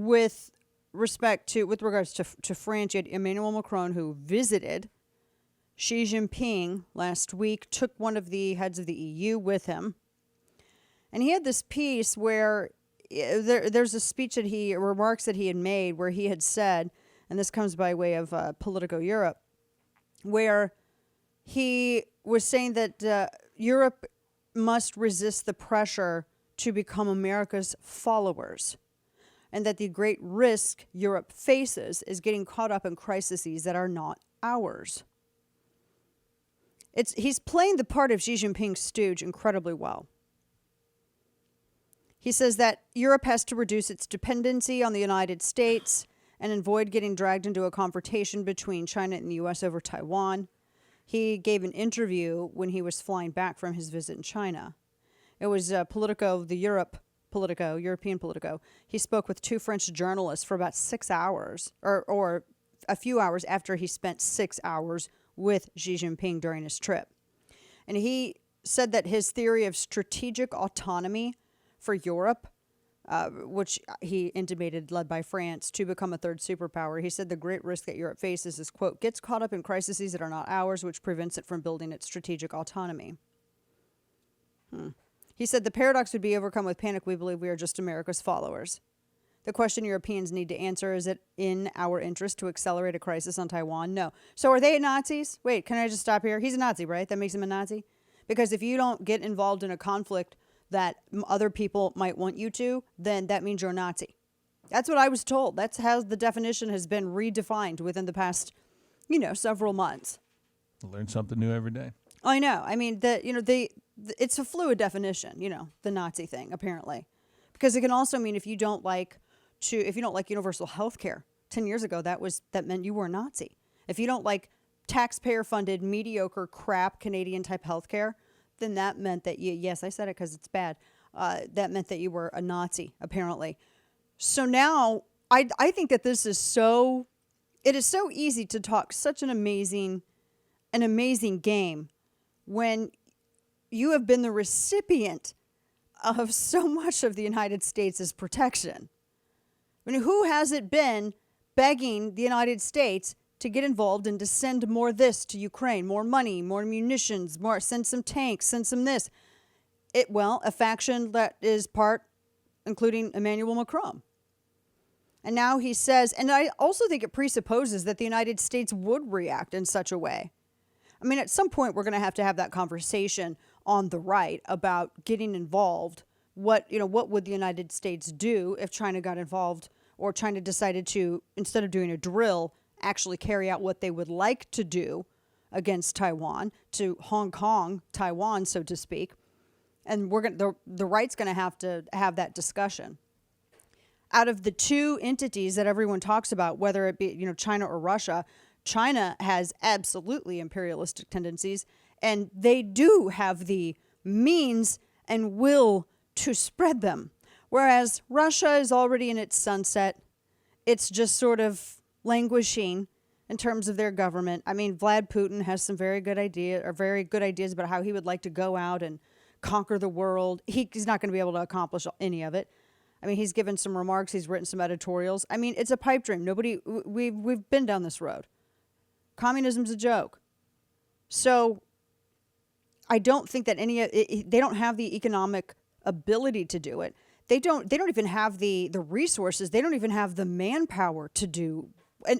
with regards to France, you had Emmanuel Macron, who visited Xi Jinping last week, took one of the heads of the EU with him. And he had this piece where there's a speech remarks that he had made where he had said, and this comes by way of Politico Europe, where he was saying that Europe must resist the pressure to become America's followers, and that the great risk Europe faces is getting caught up in crises that are not ours. He's playing the part of Xi Jinping's stooge incredibly well. He says that Europe has to reduce its dependency on the United States and avoid getting dragged into a confrontation between China and the U.S. over Taiwan. He gave an interview when he was flying back from his visit in China. It was European Politico. He spoke with two French journalists for about 6 hours, or a few hours after he spent 6 hours with Xi Jinping during his trip. And he said that his theory of strategic autonomy for Europe, which he intimated led by France, to become a third superpower. He said the great risk that Europe faces is, quote, gets caught up in crises that are not ours, which prevents it from building its strategic autonomy. He said the paradox would be overcome with panic. We believe we are just America's followers. The question Europeans need to answer, is it in our interest to accelerate a crisis on Taiwan? No. So are they Nazis? Wait, can I just stop here? He's a Nazi, right? That makes him a Nazi? Because if you don't get involved in a conflict that other people might want you to, then that means you're a Nazi. That's what I was told. That's how the definition has been redefined within the past, several months. Learn something new every day. I know. I mean, it's a fluid definition, the Nazi thing, apparently. Because it can also mean if you don't like universal health care. 10 years ago, that meant you were a Nazi. If you don't like taxpayer-funded, mediocre, crap Canadian-type health care, then that meant that yes, I said it because it's bad. That meant that you were a Nazi, apparently. So now, I think that it is so easy to talk such an amazing game when you have been the recipient of so much of the United States' protection. I mean, who hasn't been begging the United States to get involved and to send more this to Ukraine, more money, more munitions, send some tanks, send some this? A faction that is part, including Emmanuel Macron. And now he says, and I also think it presupposes that the United States would react in such a way. I mean, at some point, we're going to have that conversation on the right about getting involved. What would the United States do if China got involved, or China decided to, instead of doing a drill, actually carry out what they would like to do against Taiwan, to Hong Kong, Taiwan, so to speak. And the right's going to have that discussion. Out of the two entities that everyone talks about, whether it be China or Russia, China has absolutely imperialistic tendencies, and they do have the means and will to spread them. Whereas Russia is already in its sunset. It's just sort of languishing in terms of their government. I mean, Vlad Putin has some very good ideas about how he would like to go out and conquer the world. He's not going to be able to accomplish any of it. I mean, he's given some remarks. He's written some editorials. I mean, it's a pipe dream. We've been down this road. Communism's a joke. So I don't think that they don't have the economic ability to do it. They don't even have the resources. They don't even have the manpower to do.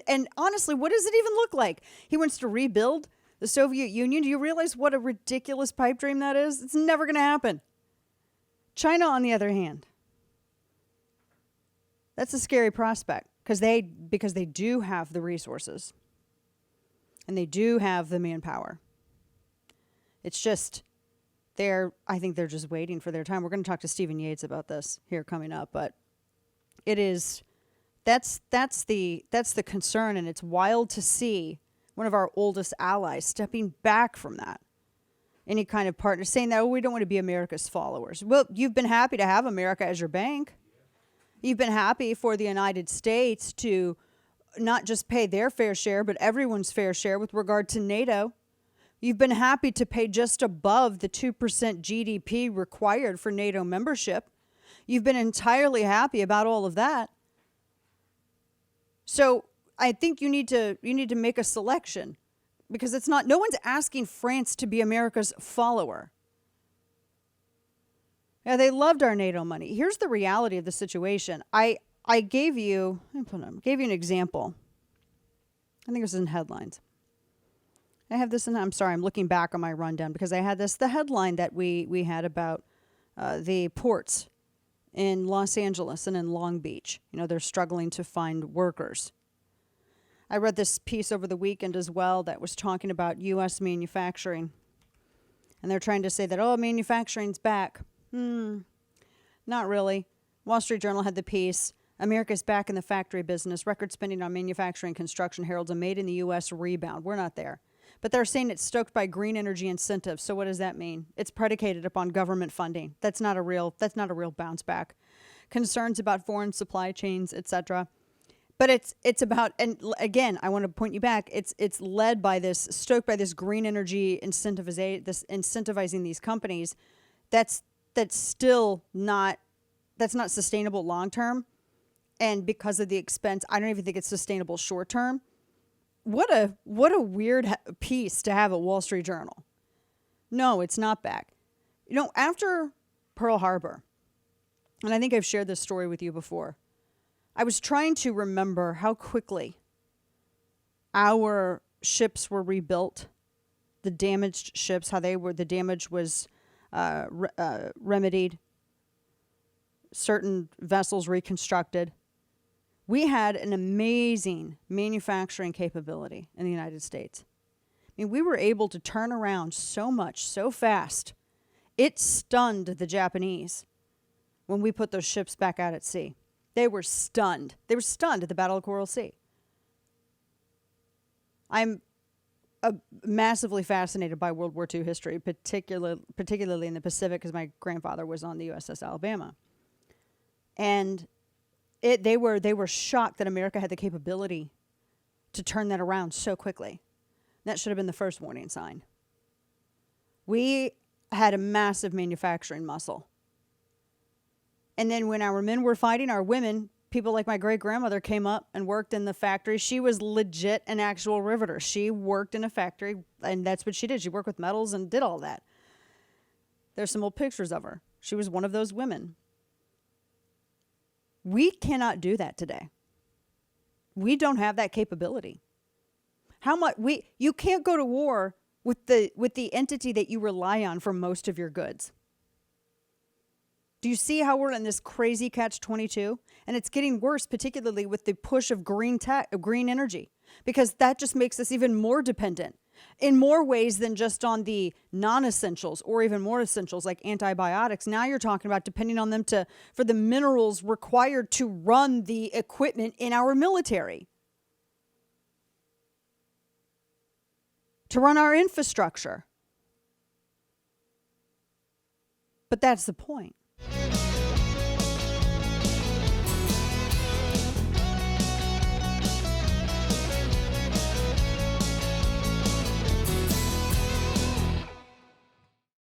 And honestly, what does it even look like? He wants to rebuild the Soviet Union. Do you realize what a ridiculous pipe dream that is? It's never going to happen. China, on the other hand, that's a scary prospect because they do have the resources and they do have the manpower. It's just I think they're just waiting for their time. We're going to talk to Stephen Yates about this here coming up, but that's the concern, and it's wild to see one of our oldest allies stepping back from that. Any kind of partner saying that, we don't want to be America's followers. Well, you've been happy to have America as your bank. You've been happy for the United States to not just pay their fair share, but everyone's fair share with regard to NATO. You've been happy to pay just above the 2% GDP required for NATO membership. You've been entirely happy about all of that. So I think you need to make a selection, because it's not, no one's asking France to be America's follower. Yeah, they loved our NATO money. Here's the reality of the situation. I gave you an example. I think it was in headlines. I have this, and I'm sorry, I'm looking back on my rundown because I had the headline that we had about the ports in Los Angeles and in Long Beach. You know, they're struggling to find workers. I read this piece over the weekend as well that was talking about U.S. manufacturing. And they're trying to say that, oh, manufacturing's back. Not really. Wall Street Journal had the piece, America's back in the factory business. Record spending on manufacturing construction heralds a made in the U.S. rebound. We're not there. But they're saying it's stoked by green energy incentives. So what does that mean? It's predicated upon government funding. That's not a real bounce back. Concerns about foreign supply chains, etc. But it's about, and again, I want to point you back. It's led by this, stoked by this green energy incentivizing these companies. That's still not sustainable long term, and because of the expense, I don't even think it's sustainable short term. What a weird piece to have at Wall Street Journal. No, it's not back. You know, after Pearl Harbor, and I think I've shared this story with you before, I was trying to remember how quickly our ships were rebuilt, the damaged ships, how the damage was remedied, certain vessels reconstructed. We had an amazing manufacturing capability in the United States. I mean, we were able to turn around so much, so fast. It stunned the Japanese when we put those ships back out at sea. They were stunned. They were stunned at the Battle of Coral Sea. I'm massively fascinated by World War II history, particularly in the Pacific, because my grandfather was on the USS Alabama. And they were shocked that America had the capability to turn that around so quickly. That should have been the first warning sign. We had a massive manufacturing muscle. And then when our men were fighting, our women, people like my great-grandmother, came up and worked in the factory. She was legit an actual riveter. She worked in a factory, and that's what she did. She worked with metals and did all that. There's some old pictures of her. She was one of those women. We cannot do that today. We don't have that capability. You can't go to war with the entity that you rely on for most of your goods. Do you see how we're in this crazy catch-22? And it's getting worse, particularly with the push of green energy, because that just makes us even more dependent in more ways than just on the non-essentials, or even more essentials like antibiotics. Now you're talking about depending on them for the minerals required to run the equipment in our military, to run our infrastructure. But that's the point.